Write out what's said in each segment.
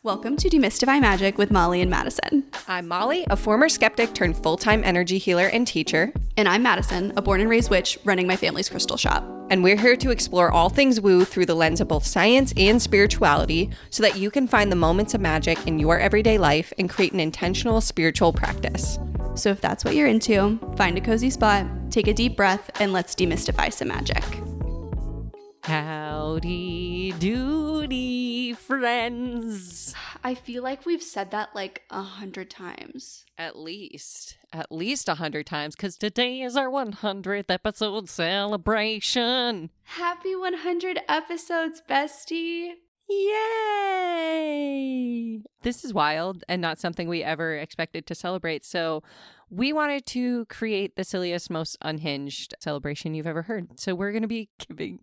Welcome to Demystify Magic with Molly and Madison. I'm Molly, a former skeptic turned full-time energy healer and teacher. And I'm Madison, a born and raised witch running my family's crystal shop. And we're here to explore all things woo through the lens of both science and spirituality so that you can find the moments of magic in your everyday life and create an intentional spiritual practice. So if that's what you're into, find a cozy spot, take a deep breath, and let's demystify some magic. Howdy doody, friends. I feel like we've said that like 100 times. At least 100 times, because today is our 100th episode celebration. Happy 100 episodes, bestie. Yay! This is wild and not something we ever expected to celebrate. So we wanted to create the silliest, most unhinged celebration you've ever heard. So we're going to be giving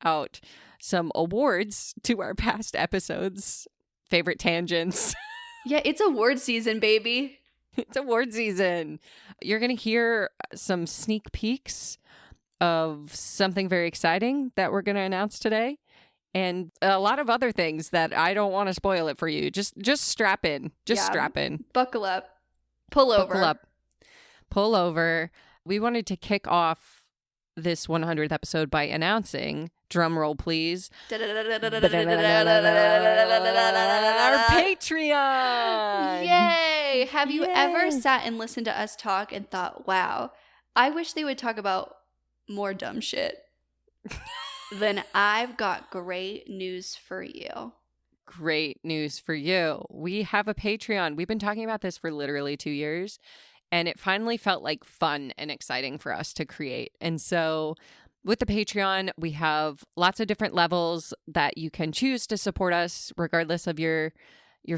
out some awards to our past episodes, favorite tangents. Yeah, it's award season, baby. It's award season. You're going to hear some sneak peeks of something very exciting that we're going to announce today. And a lot of other things that I don't want to spoil it for you. Just strap in. Strap in. Buckle up. Pull over. Buckle up. Pull over. We wanted to kick off this 100th episode by announcing, drum roll please, our Patreon. Yay! Have you ever sat and listened to us talk and thought, wow, I wish they would talk about more dumb shit? Then I've got great news for you. Great news for you. We have a Patreon. We've been talking about this for literally 2 years, and it finally felt like fun and exciting for us to create. And so with the Patreon, we have lots of different levels that you can choose to support us regardless of your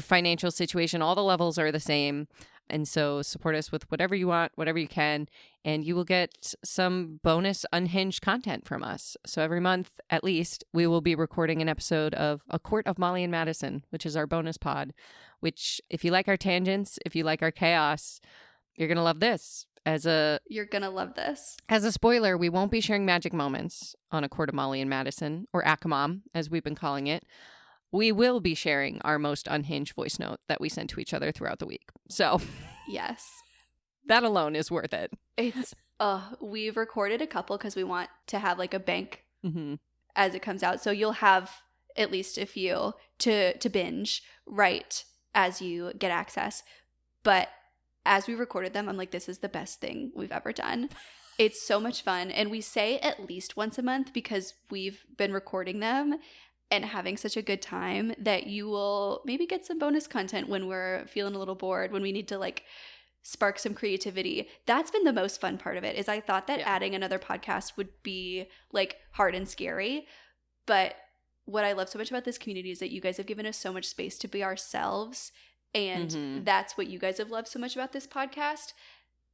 financial situation. All the levels are the same. And so support us with whatever you want, whatever you can, and you will get some bonus unhinged content from us. So every month, at least, we will be recording an episode of A Court of Molly and Madison, which is our bonus pod, which if you like our tangents, if you like our chaos, you're going to love this. You're going to love this. As a spoiler, we won't be sharing magic moments on A Court of Molly and Madison, or Akamam, as we've been calling it. We will be sharing our most unhinged voice note that we send to each other throughout the week. So, yes, that alone is worth it. We've recorded a couple because we want to have like a bank as it comes out. So you'll have at least a few to binge right as you get access. But as we recorded them, I'm like, this is the best thing we've ever done. It's so much fun. And we say at least once a month because we've been recording them and having such a good time that you will maybe get some bonus content when we're feeling a little bored, when we need to like spark some creativity. That's been the most fun part of it, is I thought that adding another podcast would be like hard and scary. But what I love so much about this community is that you guys have given us so much space to be ourselves. And that's what you guys have loved so much about this podcast,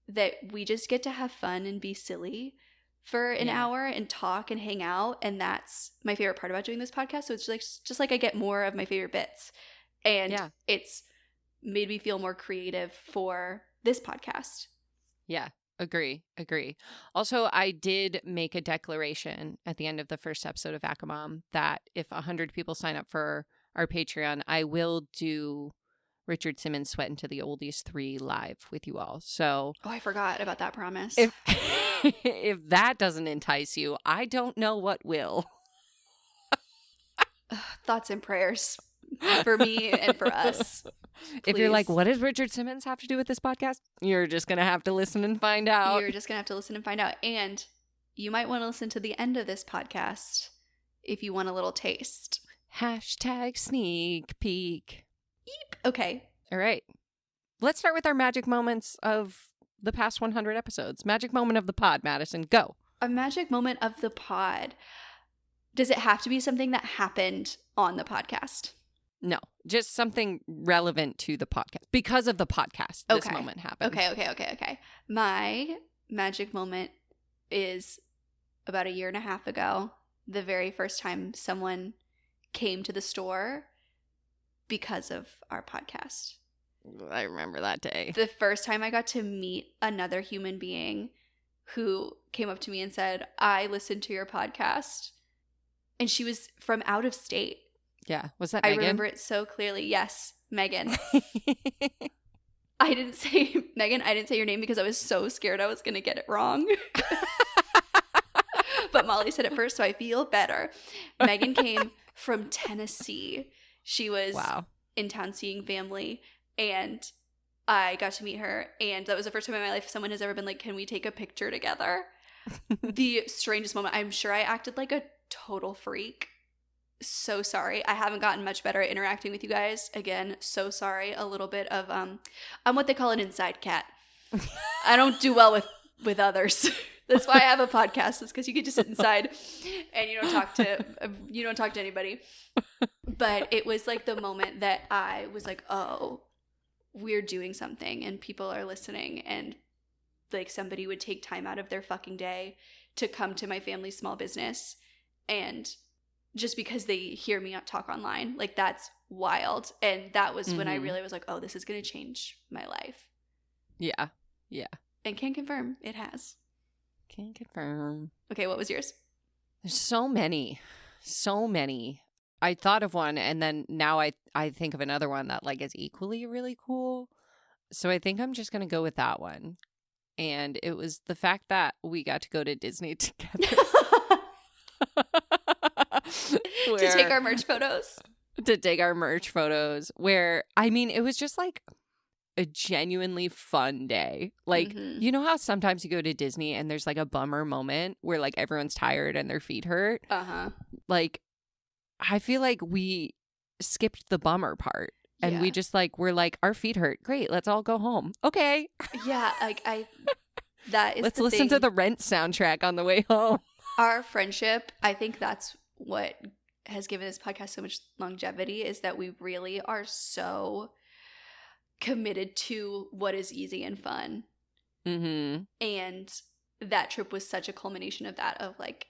that we just get to have fun and be silly for an hour and talk and hang out. And that's my favorite part about doing this podcast. So it's like just like I get more of my favorite bits. And it's made me feel more creative for this podcast. Yeah, agree. Also, I did make a declaration at the end of the first episode of Akamam that if 100 people sign up for our Patreon, I will do Richard Simmons' Sweat Into the Oldies 3 live with you all. So, I forgot about that promise. If that doesn't entice you, I don't know what will. Thoughts and prayers for me and for us. If you're like, what does Richard Simmons have to do with this podcast? You're just going to have to listen and find out. And you might want to listen to the end of this podcast if you want a little taste. # sneak peek. Eep. Okay. All right. Let's start with our magic moments of the past 100 episodes. Magic moment of the pod, Madison. Go. A magic moment of the pod. Does it have to be something that happened on the podcast? No, just something relevant to the podcast. Because of the podcast, this moment happened. Okay. My magic moment is about 1.5 years ago. The very first time someone came to the store because of our podcast. I remember that day. The first time I got to meet another human being who came up to me and said, I listened to your podcast. And she was from out of state. Yeah. Was that I Megan? remember it so clearly. Yes, Megan. I didn't say Megan. I didn't say your name because I was so scared I was going to get it wrong. But Molly said it first, so I feel better. Megan came from Tennessee. She was in town seeing family, and I got to meet her. And that was the first time in my life someone has ever been like, can we take a picture together? The strangest moment. I'm sure I acted like a total freak. So sorry. I haven't gotten much better at interacting with you guys. Again, so sorry. A little bit of I'm what they call an inside cat. I don't do well with others. That's why I have a podcast. It's because you can just sit inside and you don't talk to anybody. But it was like the moment that I was like, oh, we're doing something and people are listening, and like somebody would take time out of their fucking day to come to my family's small business, and just because they hear me talk online, like that's wild. And that was when I really was like, oh, this is going to change my life. Yeah. Yeah. And can confirm it has. Can confirm. Okay, what was yours? There's so many. I thought of one, and then now I think of another one that like is equally really cool. So I think I'm just going to go with that one. And it was the fact that we got to go to Disney together. To take our merch photos. Where, I mean, it was just like a genuinely fun day. Like, you know how sometimes you go to Disney and there's like a bummer moment where like everyone's tired and their feet hurt? Like, I feel like we skipped the bummer part. And we just like, we're like, our feet hurt. Great, let's all go home. Okay. Yeah, like that is let's listen to the Rent soundtrack on the way home. Our friendship, I think that's what has given this podcast so much longevity, is that we really are so committed to what is easy and fun. And that trip was such a culmination of that, of like,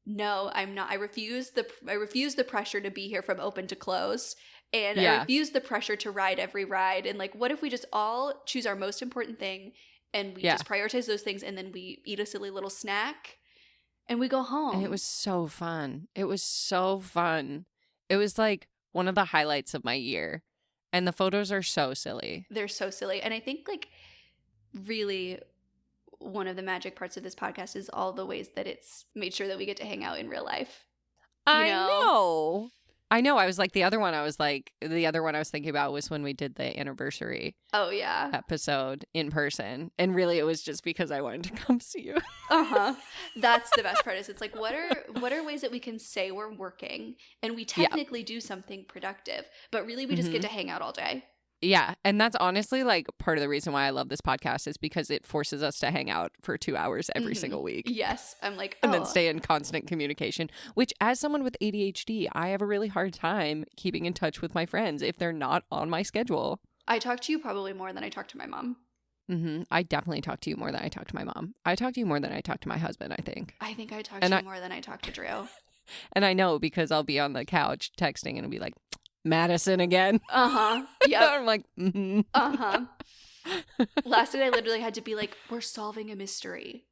no, I'm not. I refuse the pressure to be here from open to close. And I refuse the pressure to ride every ride. And like, what if we just all choose our most important thing and we just prioritize those things, and then we eat a silly little snack and we go home. And it was so fun. It was like one of the highlights of my year. And the photos are so silly. They're so silly. And I think like really one of the magic parts of this podcast is all the ways that it's made sure that we get to hang out in real life. I know. I was like, the other one I was thinking about was when we did the anniversary episode in person. And really it was just because I wanted to come see you. That's the best part, is it's like, what are ways that we can say we're working and we technically do something productive, but really we just get to hang out all day. Yeah. And that's honestly like part of the reason why I love this podcast, is because it forces us to hang out for 2 hours every single week. Yes. I'm like, and then stay in constant communication, which as someone with ADHD, I have a really hard time keeping in touch with my friends if they're not on my schedule. I talk to you probably more than I talk to my mom. I definitely talk to you more than I talk to my mom. I talk to you more than I talk to my husband, I think. I think I talk to you more than I talk to Drew. And I know, because I'll be on the couch texting and be like, Madison again. Yeah. I'm like, Last night I literally had to be like, we're solving a mystery.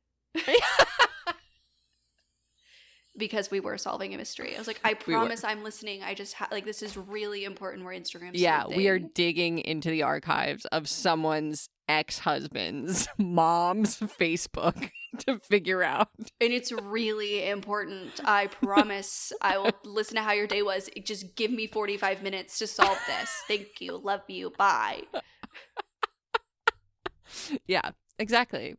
Because we were solving a mystery. I was like, I promise I'm listening. I just like, this is really important. We're Instagram. Yeah, we are digging into the archives of someone's ex-husband's mom's Facebook to figure out. And it's really important. I promise I will listen to how your day was. Just give me 45 minutes to solve this. Thank you. Love you. Bye. Yeah, exactly.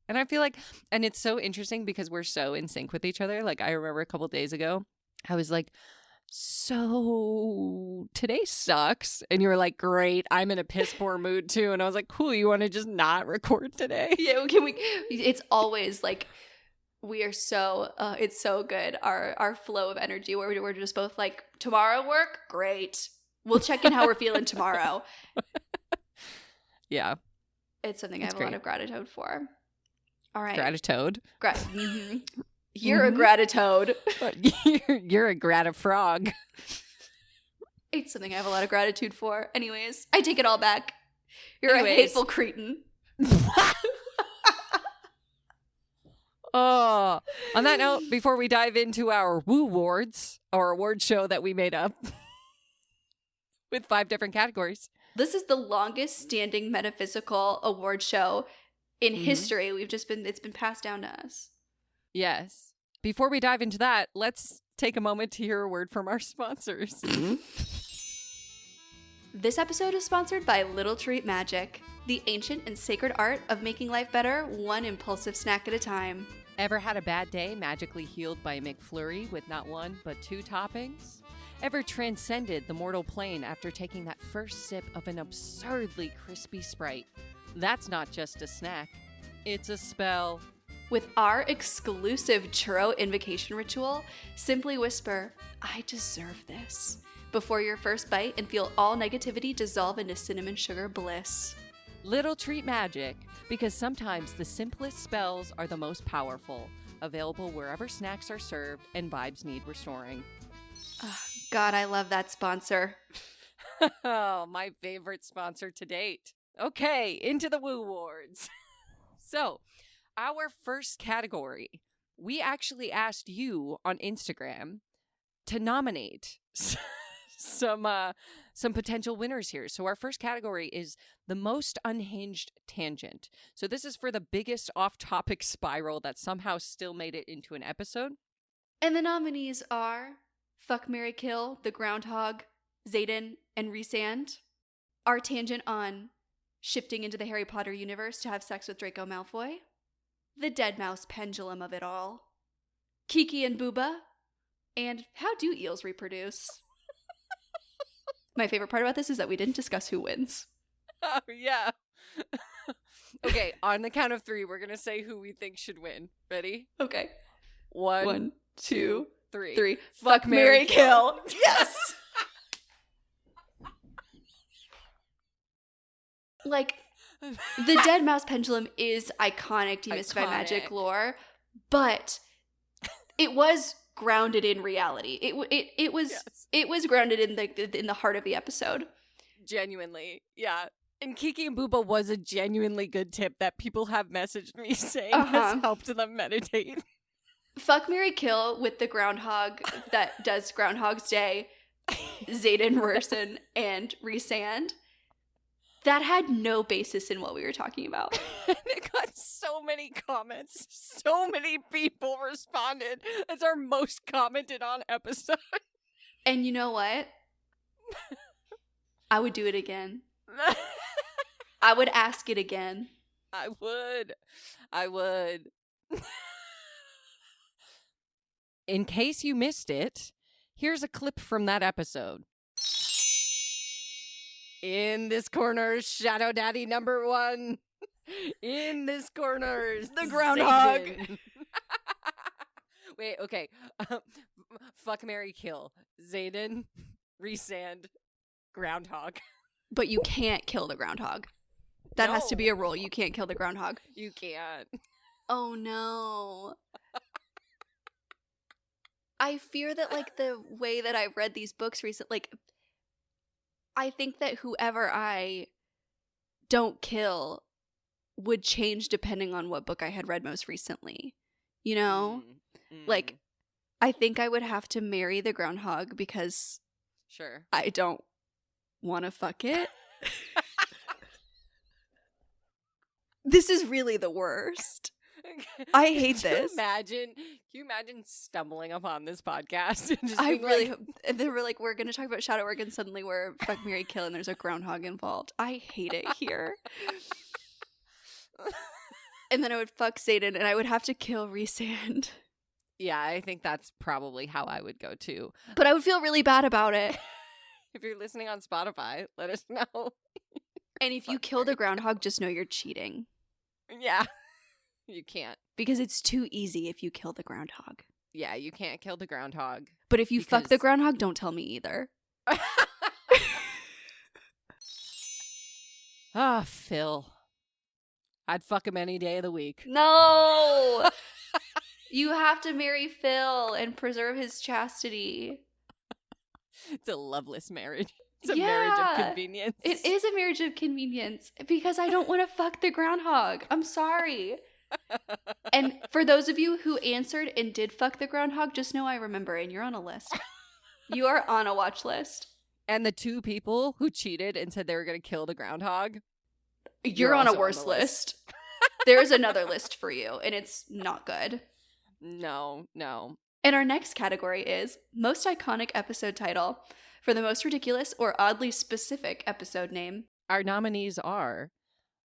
And I feel like, and it's so interesting because we're so in sync with each other. Like, I remember a couple days ago, I was like, so today sucks. And you were like, great, I'm in a piss poor mood too. And I was like, cool, you want to just not record today? Yeah, it's always like, we are so, it's so good. Our flow of energy where we're just both like, tomorrow work? Great. We'll check in how we're feeling tomorrow. Yeah. It's something I have a lot of gratitude for. All right. Gratitude? You're a gratitude. You're a gratafrog. It's something I have a lot of gratitude for. Anyways, I take it all back. You're a hateful cretin. Oh, on that note, before we dive into our Woo Awards, our award show that we made up with 5 different categories. This is the longest standing metaphysical award show in history. It's been passed down to us. Yes. Before we dive into that, let's take a moment to hear a word from our sponsors. This episode is sponsored by Little Treat Magic, the ancient and sacred art of making life better one impulsive snack at a time. Ever had a bad day magically healed by a McFlurry with not 1 but 2 toppings? Ever transcended the mortal plane after taking that first sip of an absurdly crispy Sprite? That's not just a snack, it's a spell. With our exclusive churro invocation ritual, simply whisper, "I deserve this," before your first bite and feel all negativity dissolve into cinnamon sugar bliss. Little Treat Magic, because sometimes the simplest spells are the most powerful. Available wherever snacks are served and vibes need restoring. God, I love that sponsor. Oh, my favorite sponsor to date. Okay, into the Woo Awards. So, our first category, we actually asked you on Instagram to nominate some potential winners here. So our first category is the Most Unhinged Tangent. So this is for the biggest off-topic spiral that somehow still made it into an episode. And the nominees are Fuck, Marry, Kill, the Groundhog, Xaden, and Rhysand. Our tangent on shifting into the Harry Potter universe to have sex with Draco Malfoy. The dead mouse pendulum of it all. Kiki and Booba. And how do eels reproduce? My favorite part about this is that we didn't discuss who wins. Oh, yeah. Okay, on the count of 3, we're going to say who we think should win. Ready? Okay. 1, 2, 3. Fuck, marry, kill. Yes! Like, the dead mouse pendulum is iconic demystify magic lore, but it was grounded in reality. It was grounded in the heart of the episode. Genuinely, yeah. And Kiki and Booba was a genuinely good tip that people have messaged me saying has helped them meditate. Fuck, marry, kill with the groundhog that does Groundhog's Day, Xaden, Rurson, and Rhysand. That had no basis in what we were talking about. It got so many comments. So many people responded. It's our most commented on episode. And you know what? I would do it again. I would ask it again. I would. In case you missed it, here's a clip from that episode. In this corner, Shadow Daddy number 1. In this corner, the groundhog. Wait, okay. Fuck, marry, kill. Xaden, Rhysand, groundhog. But you can't kill the groundhog. That has to be a rule. You can't kill the groundhog. You can't. Oh no. I fear that, like, the way that I've read these books recently, like, I think that whoever I don't kill would change depending on what book I had read most recently. You know? Like, I think I would have to marry the groundhog because sure, I don't want to fuck it. This is really the worst. I hate this. Can you imagine stumbling upon this podcast? And just I really hope. And then we're like, we're going to talk about Shadow Work, and suddenly we're fuck, marry, kill, and there's a groundhog involved. I hate it here. And then I would fuck Xaden, and I would have to kill Rhysand. Yeah, I think that's probably how I would go too. But I would feel really bad about it. If you're listening on Spotify, let us know. And if you kill the groundhog, just know you're cheating. Yeah. You can't. Because it's too easy if you kill the groundhog. Yeah, you can't kill the groundhog. But if you fuck the groundhog, don't tell me either. Ah, Phil. I'd fuck him any day of the week. No! You have to marry Phil and preserve his chastity. It's a loveless marriage. It's a marriage of convenience. It is a marriage of convenience because I don't want to fuck the groundhog. I'm sorry. And for those of you who answered and did fuck the groundhog, just know I remember, and you're on a list. You are on a watch list. And the 2 people who cheated and said they were going to kill the groundhog, you're on a worse list. There's another list for you, and it's not good. No. And our next category is most iconic episode title for the most ridiculous or oddly specific episode name. Our nominees are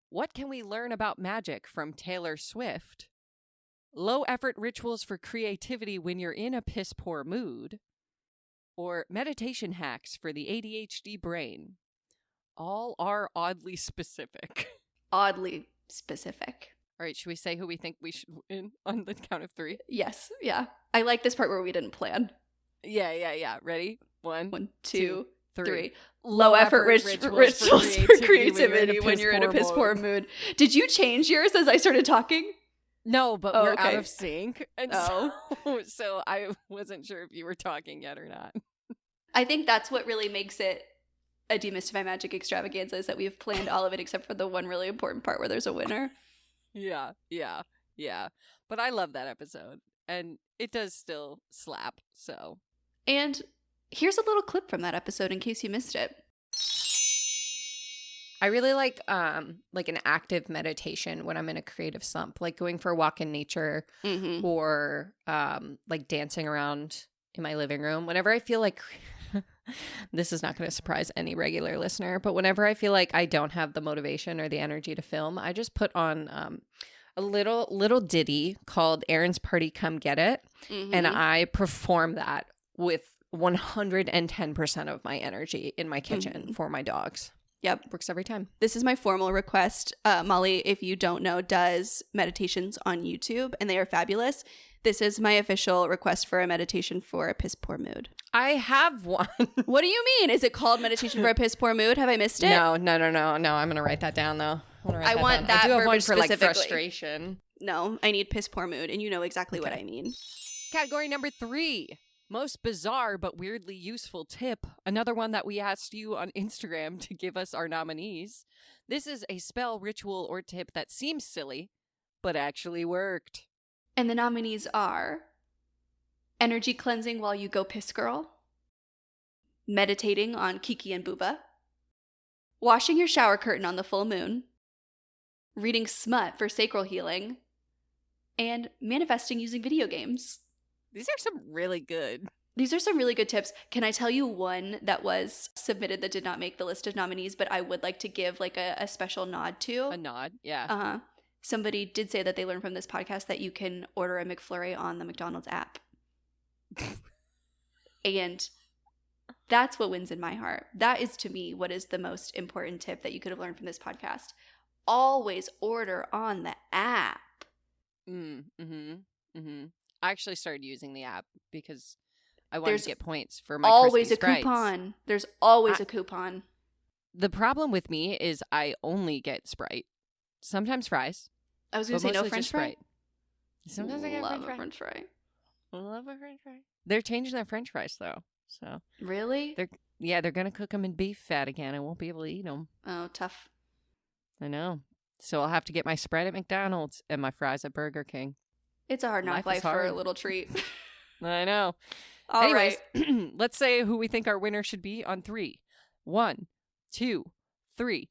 What Can We Learn About Magic from Taylor Swift? Low Effort Rituals for Creativity When You're in a Piss Poor Mood? Or Meditation Hacks for the ADHD Brain? All are oddly specific. Oddly specific. All right, should we say who we think we should win on the count of 3? Yes, yeah. I like this part where we didn't plan. Yeah. Ready? 1, 2, 3. Low effort rituals for creativity when you're in a piss poor mood. Did you change yours as I started talking? No, but we're out okay. of sync. And so I wasn't sure if you were talking yet or not. I think that's what really makes it a Demystify Magic extravaganza, is that we've planned all of it except for the one really important part where there's a winner. Yeah. But I love that episode. And it does still slap, so. And here's a little clip from that episode in case you missed it. I really like an active meditation when I'm in a creative slump, like going for a walk in nature or like dancing around in my living room. Whenever I feel like this is not going to surprise any regular listener, but whenever I feel like I don't have the motivation or the energy to film, I just put on a little ditty called Aaron's Party Come Get It, and I perform that with 110% of my energy in my kitchen for my dogs. Yep. Works every time. This is my formal request. Molly, if you don't know, does meditations on YouTube, and they are fabulous. This is my official request for a meditation for a piss poor mood. I have one. What do you mean? Is it called Meditation for a Piss Poor Mood? Have I missed it? No. I'm going to write that down, though. I want that I do have one verbiage for, like, specifically. frustration. No, I need piss poor mood, and you know exactly what I mean. Category number 3. Most bizarre but weirdly useful tip. Another one that we asked you on Instagram to give us our nominees. This is a spell, ritual, or tip that seems silly, but actually worked. And the nominees are energy cleansing while you go piss girl, meditating on Kiki and Booba, washing your shower curtain on the full moon, reading smut for sacral healing, and manifesting using video games. These are some really good. These are some really good tips. Can I tell you one that was submitted that did not make the list of nominees, but I would like to give like a special nod to? A nod, yeah. Uh-huh. Somebody did say that they learned from this podcast that you can order a McFlurry on the McDonald's app. And that's what wins in my heart. That is, to me, what is the most important tip that you could have learned from this podcast. Always order on the app. I actually started using the app because I wanted to get points for my always crispy a Sprites. coupon. There's always a coupon. The problem with me is I only get Sprite. Sometimes fries. I was going to say no French fry. Sometimes I get Love French a French fry. Love a French fry. They're changing their French fries though. So really? They're going to cook them in beef fat again. I won't be able to eat them. Oh, tough. I know. So I'll have to get my Sprite at McDonald's and my fries at Burger King. It's a hard knock life for a little treat. I know. Anyways, right. Let's say who we think our winner should be on 3. 1, 2, 3.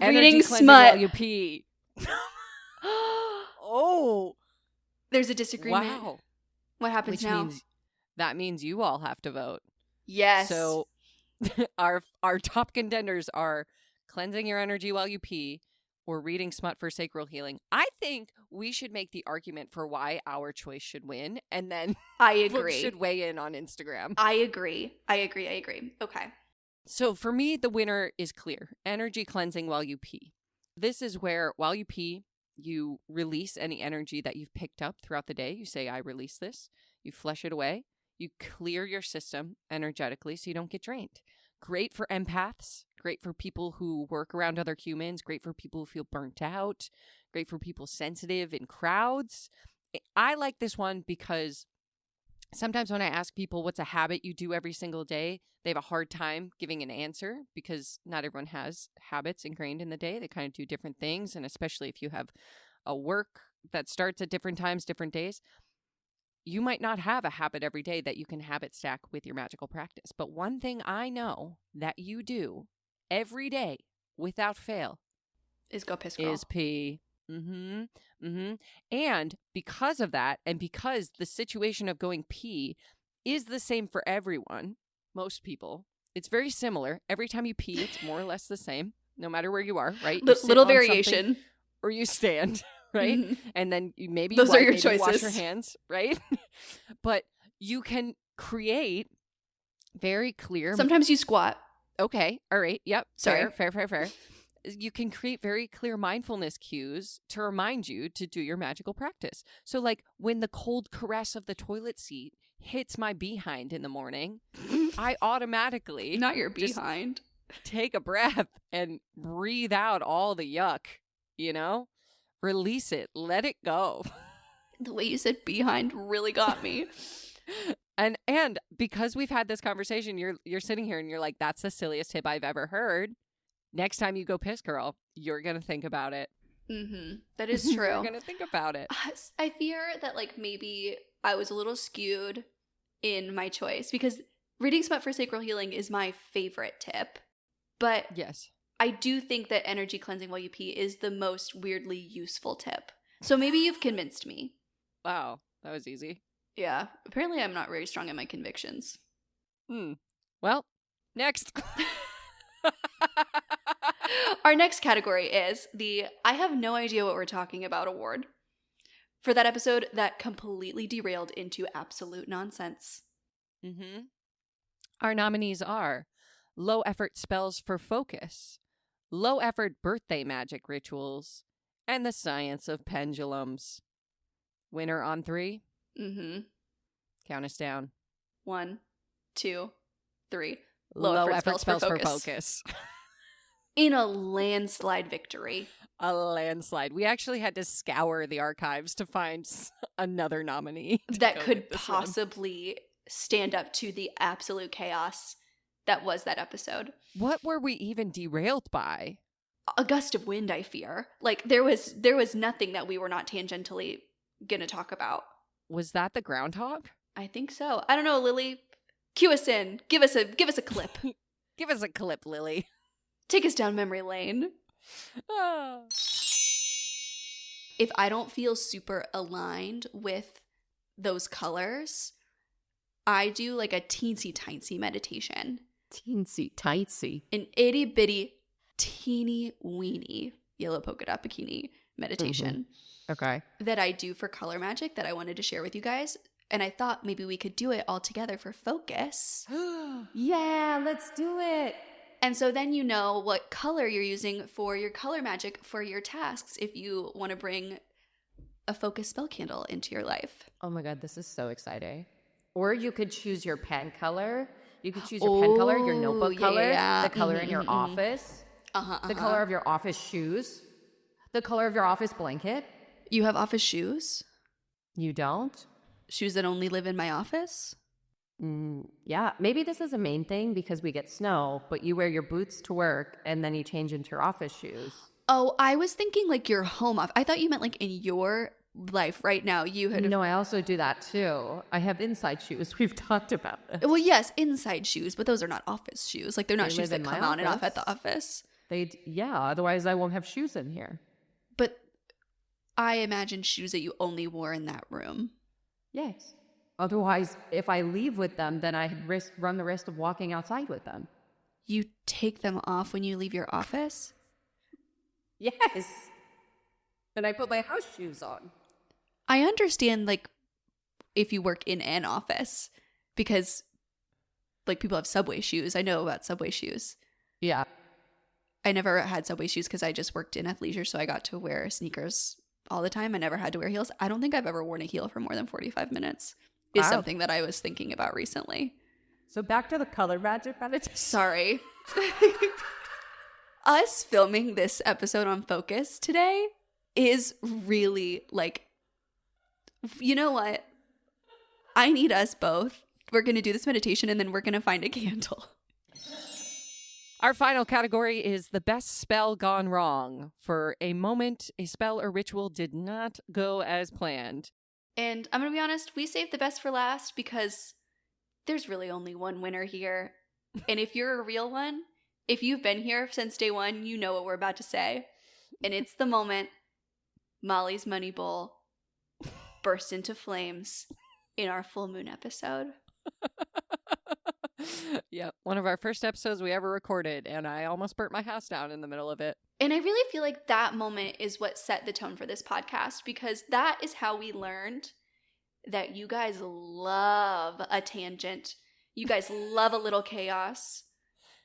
Reading smut. While you pee. Oh. There's a disagreement. Wow. What happens now? That means you all have to vote. Yes. So our top contenders are cleansing your energy while you pee or reading smut for sacral healing. I think we should make the argument for why our choice should win, and then I agree. Folks should weigh in on Instagram. I agree. Okay. So for me, the winner is clear. Energy cleansing while you pee. This is where, while you pee, you release any energy that you've picked up throughout the day. You say, I release this. You flush it away. You clear your system energetically so you don't get drained. Great for empaths. Great for people who work around other humans. Great for people who feel burnt out. Great for people sensitive in crowds. I like this one because sometimes when I ask people what's a habit you do every single day, they have a hard time giving an answer because not everyone has habits ingrained in the day. They kind of do different things. And especially if you have a work that starts at different times, different days. You might not have a habit every day that you can habit stack with your magical practice. But one thing I know that you do every day without fail is go piss, girl. Is pee. And because of that, and because the situation of going pee is the same for everyone, most people, it's very similar. Every time you pee, it's more or less the same, no matter where you are, right? You Little variation. Or you stand, right? Mm-hmm. And then maybe those are your maybe choices. Wash your hands, right? But you can create very clear. Sometimes you squat. Okay. All right. Yep. Sorry. Fair. You can create very clear mindfulness cues to remind you to do your magical practice. So like when the cold caress of the toilet seat hits my behind in the morning, I automatically not your behind. Take a breath and breathe out all the yuck, you know? Release it. Let it go. The way you said behind really got me. And because we've had this conversation, you're sitting here and you're like, that's the silliest tip I've ever heard. Next time you go piss, girl, you're going to think about it. That is true. You're going to think about it. I fear that like maybe I was a little skewed in my choice because reading smut for sacral healing is my favorite tip. But yes, I do think that energy cleansing while you pee is the most weirdly useful tip. So maybe you've convinced me. Wow, that was easy. Yeah. Apparently I'm not very strong in my convictions. Well, next. Our next category is the I have no idea what we're talking about award. For that episode that completely derailed into absolute nonsense. Our nominees are low effort spells for focus, low effort birthday magic rituals, and the science of pendulums. Winner on 3? Count us down. 1, 2, 3. Low effort spells for focus. In a landslide victory. A landslide. We actually had to scour the archives to find another nominee that could possibly stand up to the absolute chaos that was that episode. What were we even derailed by? A gust of wind, I fear. Like there was nothing that we were not tangentially gonna talk about. Was that the groundhog? I think so. I don't know, Lily. Cue us in. Give us a clip. Give us a clip, Lily. Take us down memory lane. If I don't feel super aligned with those colors, I do like a teensy-tiny meditation. Teensy-tiny? An itty-bitty, teeny-weeny yellow polka dot bikini meditation. Okay. That I do for color magic that I wanted to share with you guys. And I thought maybe we could do it all together for focus. Yeah, let's do it. And so then you know what color you're using for your color magic for your tasks if you want to bring a focus spell candle into your life. Oh my God, this is so exciting. Or you could choose your pen color. You could choose your pen color, your notebook color, the color in your office, the color of your office shoes, the color of your office blanket. You have office shoes? You don't? Shoes that only live in my office? Yeah, maybe this is a main thing because we get snow, but you wear your boots to work and then you change into your office shoes. Oh, I was thinking like your home office. I thought you meant like in your life right now. You had No, I also do that too. I have inside shoes. We've talked about this. Well, yes, inside shoes, but those are not office shoes. Like they're not They shoes live that in come my on and off office. at the office. Yeah, otherwise I won't have shoes in here. But I imagine shoes that you only wore in that room. Yes. Otherwise, if I leave with them, then I run the risk of walking outside with them. You take them off when you leave your office? Yes. And I put my house shoes on. I understand, like, if you work in an office, because, like, people have subway shoes. I know about subway shoes. Yeah. I never had subway shoes because I just worked in athleisure, so I got to wear sneakers all the time. I never had to wear heels. I don't think I've ever worn a heel for more than 45 minutes. Is something that I was thinking about recently. So back to the color magic meditation. Sorry. Us filming this episode on Focus today is really like, you know what? I need us both. We're going to do this meditation and then we're going to find a candle. Our final category is the best spell gone wrong. For a moment, a spell or ritual did not go as planned. And I'm going to be honest, we saved the best for last because there's really only one winner here. And if you're a real one, if you've been here since day one, you know what we're about to say. And it's the moment Molly's Money Bowl burst into flames in our full moon episode. Yep, one of our first episodes we ever recorded, and I almost burnt my house down in the middle of it. And I really feel like that moment is what set the tone for this podcast, because that is how we learned that you guys love a tangent. You guys love a little chaos.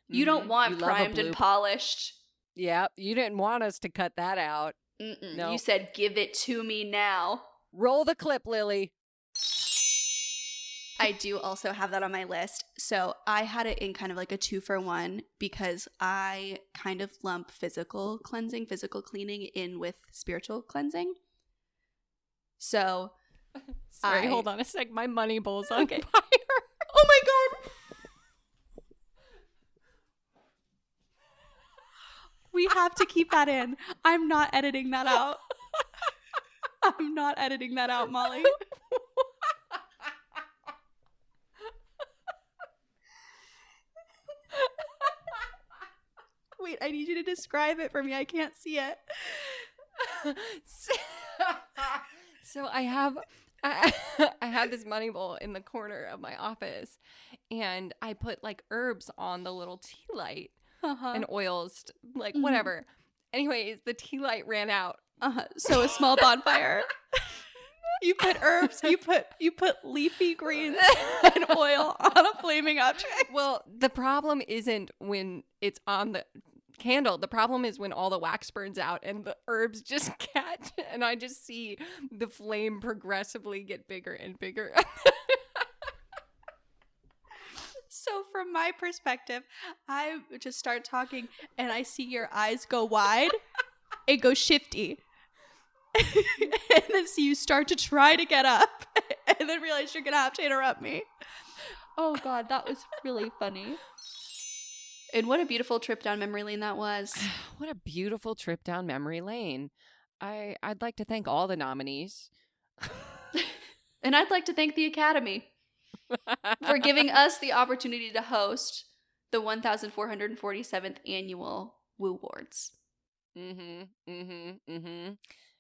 You don't want primed and polished. Yep, you didn't want us to cut that out. No. You said, give it to me now. Roll the clip, Lily. I do also have that on my list. So I had it in kind of like a 2-for-1 because I kind of lump physical cleaning in with spiritual cleansing. So sorry, hold on a sec. My money bowl's on fire. Oh my God. We have to keep that in. I'm not editing that out. I'm not editing that out, Molly. Wait, I need you to describe it for me. I can't see it. So I have this money bowl in the corner of my office, and I put like herbs on the little tea light and oils, like whatever. Anyways, the tea light ran out. So a small bonfire. You put herbs, you put leafy greens and oil on a flaming object. Well, the problem isn't when it's on the candle. The problem is when all the wax burns out and the herbs just catch, and I just see the flame progressively get bigger and bigger. So from my perspective, I just start talking and I see your eyes go wide and go shifty. And then so you start to try to get up and then realize you're going to have to interrupt me. Oh God, that was really funny. And what a beautiful trip down memory lane that was. What a beautiful trip down memory lane. I'd like to thank all the nominees. And I'd like to thank the Academy for giving us the opportunity to host the 1447th annual Woo Awards.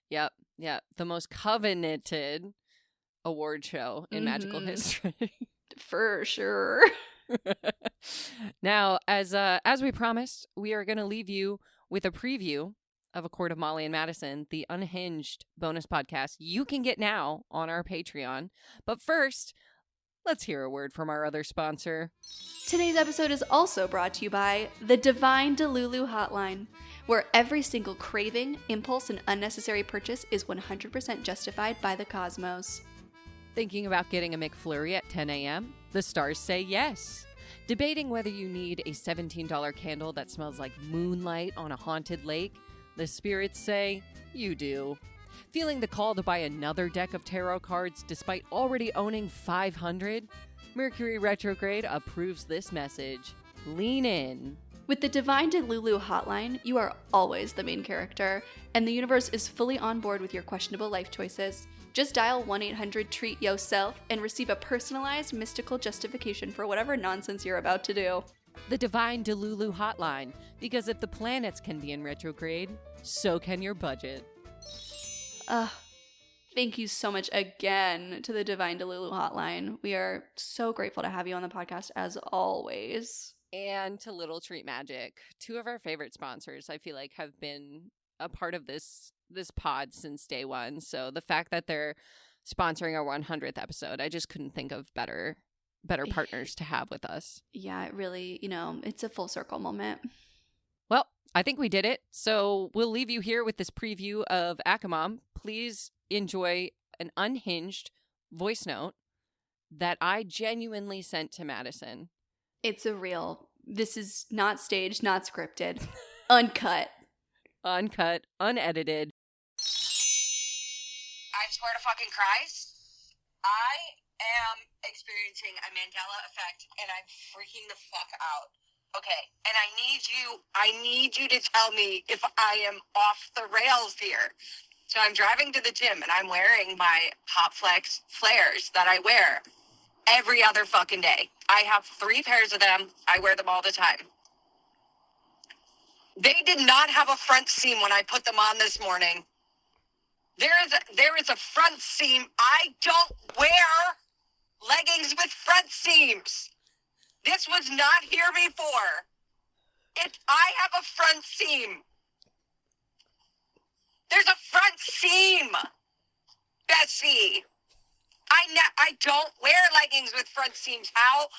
Yep. The most coveted award show in magical history. For sure. Now, as we promised, we are going to leave you with a preview of A Court of Molly and Madison, the Unhinged bonus podcast you can get now on our Patreon. But first, let's hear a word from our other sponsor. Today's episode is also brought to you by the Divine Delulu Hotline, where every single craving, impulse, and unnecessary purchase is 100% justified by the cosmos. Thinking about getting a McFlurry at 10 a.m.? The stars say yes. Debating whether you need a $17 candle that smells like moonlight on a haunted lake? The spirits say you do. Feeling the call to buy another deck of tarot cards despite already owning 500? Mercury retrograde approves this message. Lean in. With the Divine Delulu Hotline, you are always the main character, and the universe is fully on board with your questionable life choices. Just dial 1-800-TREAT-YOURSELF and receive a personalized mystical justification for whatever nonsense you're about to do. The Divine Delulu Hotline, because if the planets can be in retrograde, so can your budget. Thank you so much again to the Divine Delulu Hotline. We are so grateful to have you on the podcast as always. And to Little Treat Magic, two of our favorite sponsors, I feel like have been a part of this pod since day one. So the fact that they're sponsoring our 100th episode, I just couldn't think of better partners to have with us. Yeah, it really, it's a full circle moment. Well, I think we did it. So we'll leave you here with this preview of Akamam. Please enjoy an unhinged voice note that I genuinely sent to Madison. It's a real. This is not staged, not scripted. Uncut. Uncut, unedited. I swear to fucking Christ, I am experiencing a Mandela effect and I'm freaking the fuck out. Okay, and I need you to tell me if I am off the rails here. So I'm driving to the gym and I'm wearing my Hot Flex flares that I wear every other fucking day. I have 3 pairs of them. I wear them all the time. They did not have a front seam when I put them on this morning. There is a front seam. I don't wear leggings with front seams. This was not here before. I have a front seam. There's a front seam, Bessie. I don't wear leggings with front seams. How?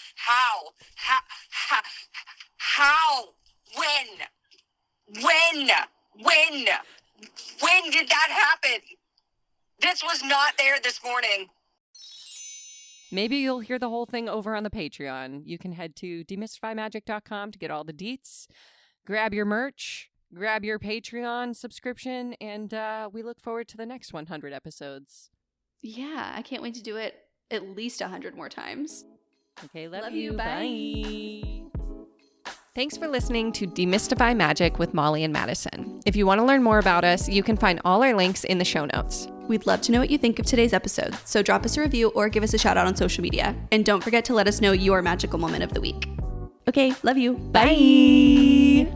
When did that happen? This was not there this morning. Maybe you'll hear the whole thing over on the Patreon. You can head to demystifymagic.com to get all the deets. Grab your merch, grab your Patreon subscription, and we look forward to the next 100 episodes. Yeah, I can't wait to do it at least 100 more times. Okay, love you. Bye. Thanks for listening to Demystify Magic with Molly and Madison. If you want to learn more about us, you can find all our links in the show notes. We'd love to know what you think of today's episode, so drop us a review or give us a shout out on social media. And don't forget to let us know your magical moment of the week. Okay, love you. Bye.